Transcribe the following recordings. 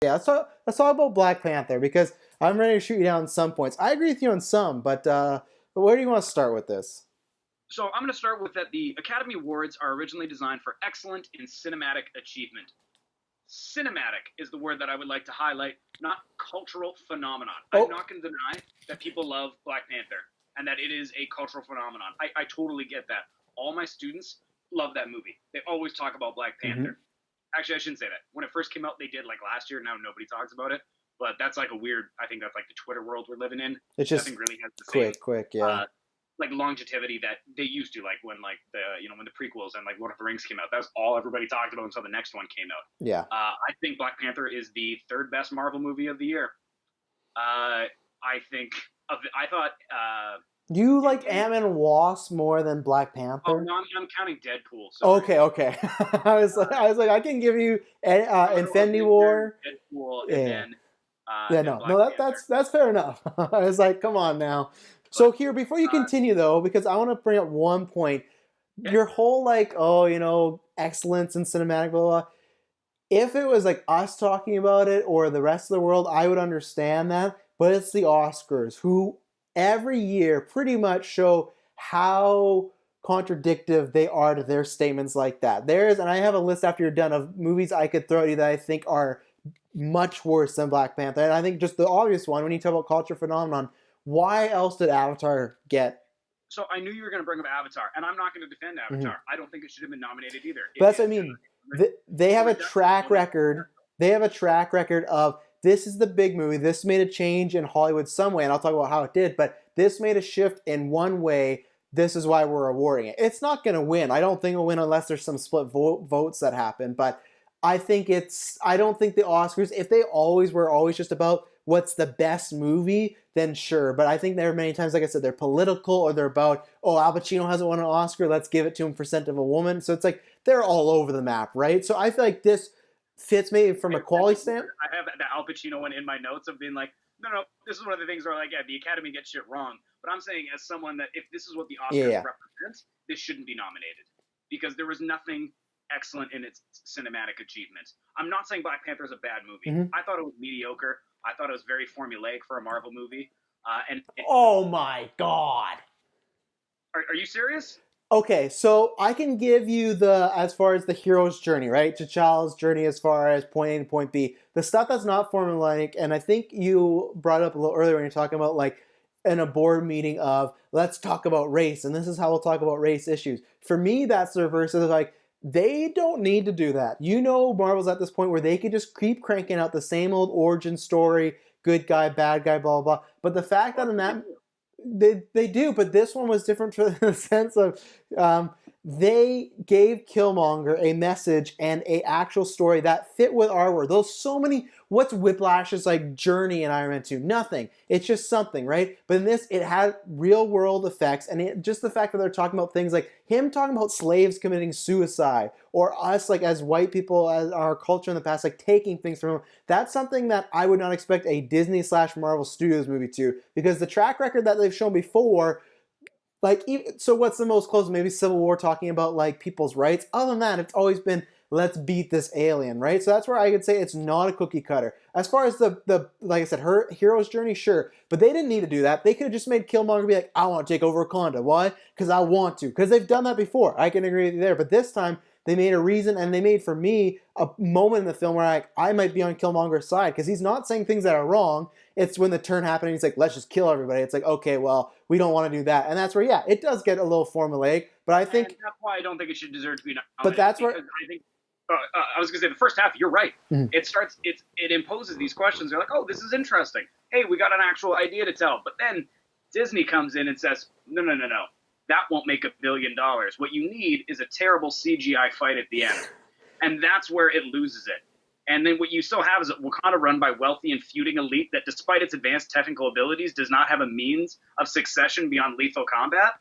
Yeah, let's talk about Black Panther because I'm ready to shoot you down some points. I agree with you on some, but where do you want to start with this? So I'm going to start with that the Academy Awards are originally designed for excellent in cinematic achievement. Cinematic is the word that I would like to highlight, not cultural phenomenon. I'm Oh, not going to deny that people love Black Panther and that it is a cultural phenomenon. I totally get that. All my students love that movie. They always talk about Black hmm Panther. Actually, I shouldn't say that. When it first came out, they did like last year. Now nobody talks about it. But that's like a weird, I think that's like the Twitter world we're living in. it's Nothing just really has the same quick, yeah, uh, like longevity that they used to, like when like the when the prequels and like Lord of the Rings came out. That was all everybody talked about until the next one came out. yeah. I think Black Panther is the third best Marvel movie of the year. I think I thought You like Endgame. Ant-Man and Wasp more than Black Oh Panther? no, I'm counting Deadpool. Sorry. Okay. I can give you Infinity Avengers, War. Deadpool, and Yeah, yeah, then no, Black no, Panther. that's fair enough. I was like, come on now. But So here, before you uh, continue though, because I want to bring up one point, okay. your whole like, oh, excellence in cinematic, blah, blah, blah. If it was like us talking about it or the rest of the world, I would understand that. But it's the Oscars who every year pretty much show how contradictive they are to their statements like that. And I have a list after you're done of movies I could throw at you that I think are much worse than Black Panther. And I think just the obvious one when you talk about culture phenomenon, why else did Avatar get? So I knew you were going to bring up Avatar, and I'm not going to defend Mhm. Avatar. I don't think it should have been nominated either. But that's what I mean. They It's a have a reduction track of record. They have a track record of this is the big movie. This made a change in Hollywood some way, and I'll talk about how it did. But this made a shift in one way. This is why we're awarding it. It's not going to win. I don't think it'll win unless there's some split votes that happen. But I think it's. I don't think the Oscars, if they always were always just about what's the best movie, then sure. But I think there are many times, like I said, they're political or they're about, oh, Al Pacino hasn't won an Oscar. Let's give it to him for Scent of a Woman. So it's like they're all over the map, right? So I feel like this fits maybe from a quality stamp. I have the Al Pacino one in my notes of being like, no, this is one of the things where like, yeah, the Academy gets shit wrong. But I'm saying as someone that if this is what the Yeah, Oscars yeah. represent, this shouldn't be nominated because there was nothing excellent in its cinematic achievement. I'm not saying Black Panther is a bad movie. Mm-hmm. I thought it was mediocre. I thought it was very formulaic for a Marvel movie. And Oh my god. are you serious? Okay, so I can give you the as far as the hero's journey, right? T'Challa's journey as far as point A to point B. The stuff that's not formulaic, and I think you brought it up a little earlier when you're talking about like in a board meeting of let's talk about race, and this is how we'll talk about race issues. For me, that's the reverse of like they don't need to do that. Marvel's at this point where they could just keep cranking out the same old origin story, good guy, bad guy, blah blah blah. But the fact that Well, in that they do, but this one was different for the sense of they gave Killmonger a message and a actual story that fit with our world. Those so many. What's Whiplash's like journey in Iron Man 2? Nothing. It's just something, right? But in this, it had real world effects, and just the fact that they're talking about things like him talking about slaves committing suicide, or us like as white people, as our culture in the past, like taking things from him. That's something that I would not expect a Disney slash Marvel Studios movie to, because the track record that they've shown before, like, so what's the most close? Maybe Civil War talking about like people's rights. Other than that, it's always been let's beat this alien, right? So that's where I could say it's not a cookie cutter. As far as the like I said, her hero's journey, sure, but they didn't need to do that. They could have just made Killmonger be like, I want to take over Wakanda. Why? Because I want to. Because they've done that before. I can agree with you there. But this time they made a reason, and they made for me a moment in the film where I might be on Killmonger's side because he's not saying things that are wrong. It's when the turn happened, and he's like, let's just kill everybody. It's like, okay, well, we don't want to do that. And that's where, yeah, it does get a little formulaic, but I and think, that's why I don't think it should deserve to be but nominated that's where, because I think I was gonna say the first half. You're right. mm, It imposes these questions. They're like, oh, this is interesting. Hey, we got an actual idea to tell. But then Disney comes in and says, no. That won't make $1 billion. What you need is a terrible CGI fight at the end, and that's where it loses it. And then what you still have is a Wakanda run by wealthy and feuding elite that, despite its advanced technical abilities, does not have a means of succession beyond lethal combat.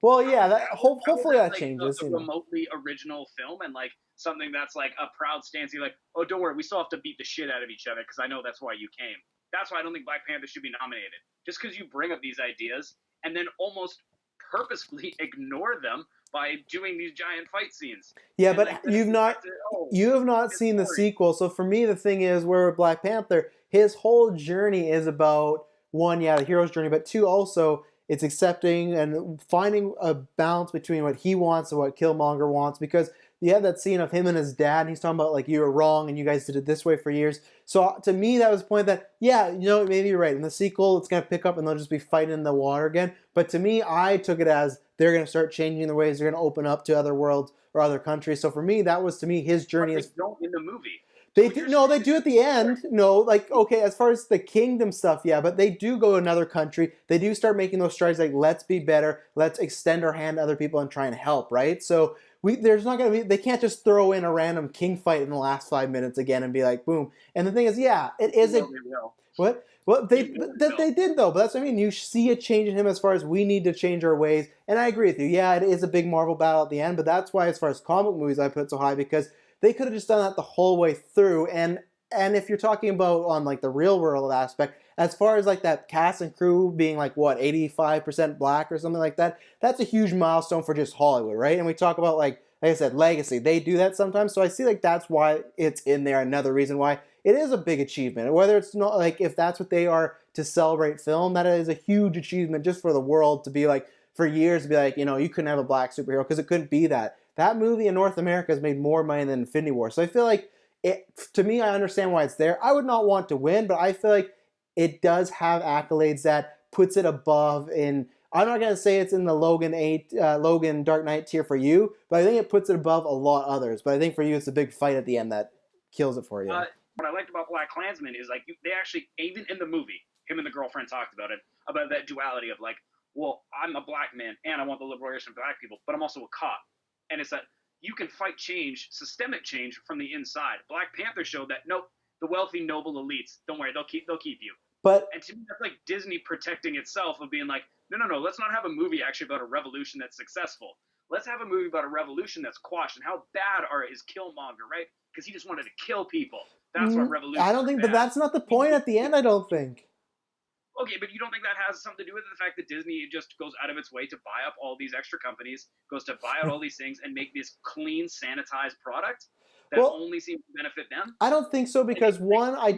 well, How yeah, is that? How is hopefully that that like changes, a remotely original film and like something that's like a proud stance? You're like, oh, don't worry, we still have to beat the shit out of each other because I know that's why you came. That's why I don't think Black Panther should be nominated. Just because you bring up these ideas and then almost purposefully ignore them by doing these giant fight scenes. Yeah, And but like then it goes back to, oh, you have not his seen the story. sequel. So for me, the thing is, where with Black Panther, his whole journey is about one, yeah, the hero's journey, but two, also it's accepting and finding a balance between what he wants and what Killmonger wants. Because you have that scene of him and his dad, and he's talking about like you were wrong and you guys did it this way for years. So to me, that was the point that yeah, you know, maybe you're right. In the sequel, it's gonna pick up and they'll just be fighting in the water again. But to me, I took it as they're gonna start changing the ways, they're gonna open up to other worlds or other countries. So for me, that was to me his But journey they is don't in the movie. So they what do you're no, saying they is do at the right. end. No, like okay, as far as the kingdom stuff, yeah, but they do go to another country. They do start making those strides like let's be better, let's extend our hand to other people and try and help, right? So there's not gonna be they can't just throw in a random king fight in the last 5 minutes again and be like boom. And the thing is, yeah, it You is know a they will. what? Well, You know they that will. they did though. But that's what I mean. You see a change in him as far as we need to change our ways. And I agree with you. Yeah, it is a big Marvel battle at the end. But that's why, as far as comic movies, I put it so high because they could have just done that the whole way through. And if you're talking about on like the real world aspect, as far as like that cast and crew being like what 85% black or something like that, that's a huge milestone for just Hollywood, right? And we talk about like I said, legacy. They do that sometimes. So I see like that's why it's in there. Another reason why it is a big achievement. Whether it's not like if that's what they are to celebrate film, that is a huge achievement just for the world to be like for years to be like, you know, you couldn't have a black superhero because it couldn't be that. That movie in North America has made more money than Infinity War. So I feel like it to me, I understand why it's there. I would not want to win, but I feel like it does have accolades that puts it above in I'm not gonna say it's in the Logan Dark Knight tier for you, but I think it puts it above a lot others. But I think for you, it's a big fight at the end that kills it for you. What I liked about Black Klansman is like they actually even in the movie, him and the girlfriend talked about it about that duality of like, well, I'm a black man and I want the liberation of black people, but I'm also a cop, and it's that you can fight change, systemic change from the inside. Black Panther showed that nope, the wealthy noble elites, don't worry, they'll keep you. But And to me, that's like Disney protecting itself of being like, no, no, no, let's not have a movie actually about a revolution that's successful. Let's have a movie about a revolution that's quashed and how bad is Killmonger, right? Because he just wanted to kill people. That's what I revolutions don't are think, but bad. that's not the point at the end. I don't think. Okay, but you don't think that has something to do with the fact that Disney just goes out of its way to buy up all these extra companies, goes to buy out all these things, and make this clean, sanitized product that Well, only seems to benefit them? I don't think so And because one, got a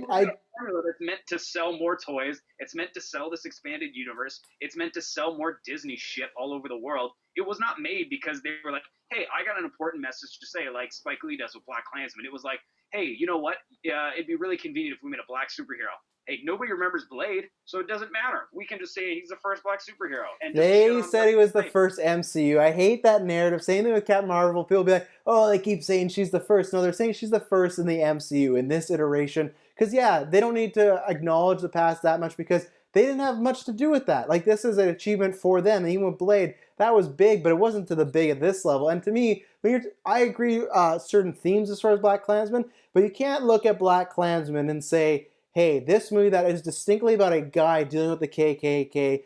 formula that's meant to sell more toys. It's meant to sell this expanded universe. It's meant to sell more Disney shit all over the world. It was not made because they were like, hey, I got an important message to say, like Spike Lee does with Black Klansman. It was like, hey, you know what? It'd be really convenient if we made a black superhero. Hey, nobody remembers Blade, so it doesn't matter. We can just say he's the first black superhero and just shit they on said Black he was the Knight. first MCU. I hate that narrative. Same thing with Captain Marvel. People be like, "Oh, they keep saying she's the first." No, they're saying she's the first in the MCU in this iteration. Because yeah, they don't need to acknowledge the past that much because they didn't have much to do with that. Like this is an achievement for them. And even with Blade, that was big, but it wasn't to the big at this level. And to me, I agree certain themes as far as Black Klansman, but you can't look at Black Klansman and say, hey, this movie that is distinctly about a guy dealing with the KKK.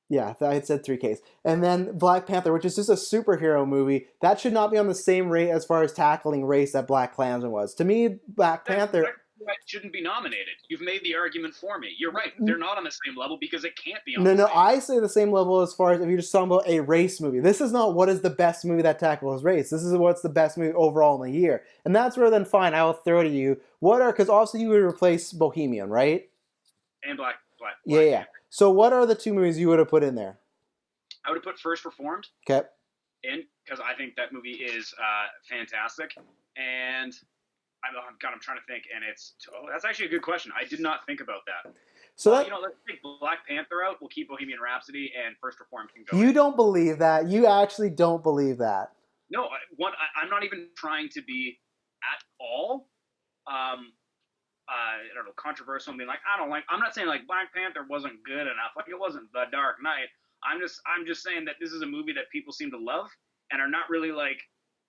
Yeah, I had said 3Ks. And then Black Panther, which is just a superhero movie, that should not be on the same rate as far as tackling race that Black Klansman was. To me, Black That's Panther. exactly why it shouldn't be nominated. You've made the argument for me. You're right. They're not on the same level because it can't be on No, the no, same. I say the same level as far as if you're just talking about a race movie. This is not what is the best movie that tackles race. This is what's the best movie overall in the year. And that's where then fine, I will throw to you. Because obviously you would replace Bohemian, right? And Yeah, Black yeah. Panther. So what are the two movies you would have put in there? I would have put First Reformed Okay. in because I think that movie is fantastic. And I'm trying to think, and that's actually a good question. I did not think about that. So Well, that let's take Black Panther out. We'll keep Bohemian Rhapsody, and First Reformed can go you in. don't believe that. You actually don't believe that. No, I'm not even trying to be at all. I don't know, controversial and being like, I'm not saying like Black Panther wasn't good enough, like it wasn't The Dark Knight. I'm just saying that this is a movie that people seem to love and are not really like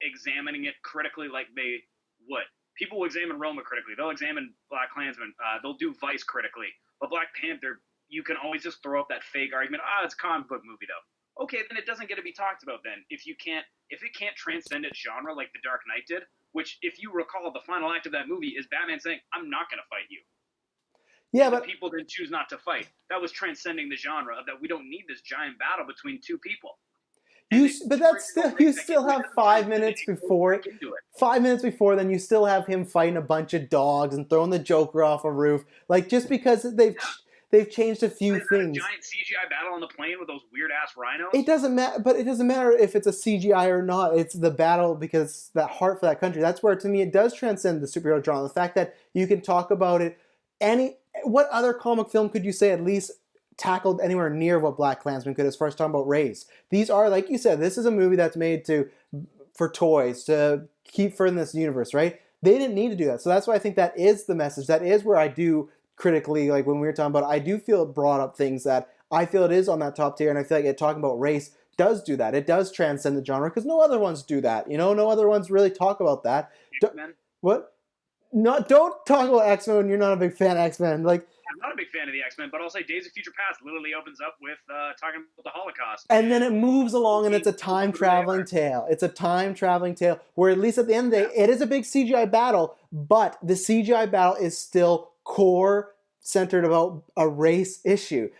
examining it critically like they would. People will examine Roma critically. They'll examine Black Klansman. They'll do Vice critically. But Black Panther, you can always just throw up that fake argument. It's a comic book movie though. Okay, then it doesn't get to be talked about then. If it can't transcend its genre like The Dark Knight did, which, if you recall, the final act of that movie is Batman saying, I'm not going to fight you. Yeah, And the but people then choose not to fight. That was transcending the genre of that we don't need this giant battle between two people. And but that's still, you still have 5 minutes before, into it. 5 minutes before, then you still have him fighting a bunch of dogs and throwing the Joker off a roof. Like, just because they've changed a few things. A giant CGI battle on the plane with those weird ass rhinos. It doesn't matter, but it doesn't matter if it's a CGI or not. It's the battle, because that heart for that country. That's where, to me, it does transcend the superhero genre. The fact that you can talk about it. What other comic film could you say at least tackled anywhere near what Black Klansman could, as far as talking about race? These are, like you said, this is a movie that's made for toys, to keep further in this universe, right? They didn't need to do that. So that's why I think that is the message. That is where I do critically, like when we were talking about it, I do feel it brought up things that I feel it is on that top tier, and I feel like it talking about race does do that. It does transcend the genre, because no other ones do that. No other ones really talk about that. X-Men? What? Don't talk about X-Men when you're not a big fan of X-Men. Like, I'm not a big fan of the X-Men, but I'll say Days of Future Past literally opens up with talking about the Holocaust. And then it moves along, and it's a time-traveling tale. It's a time-traveling tale where, at least at the end of the day, it is a big CGI battle, but the CGI battle is still core centered about a race issue.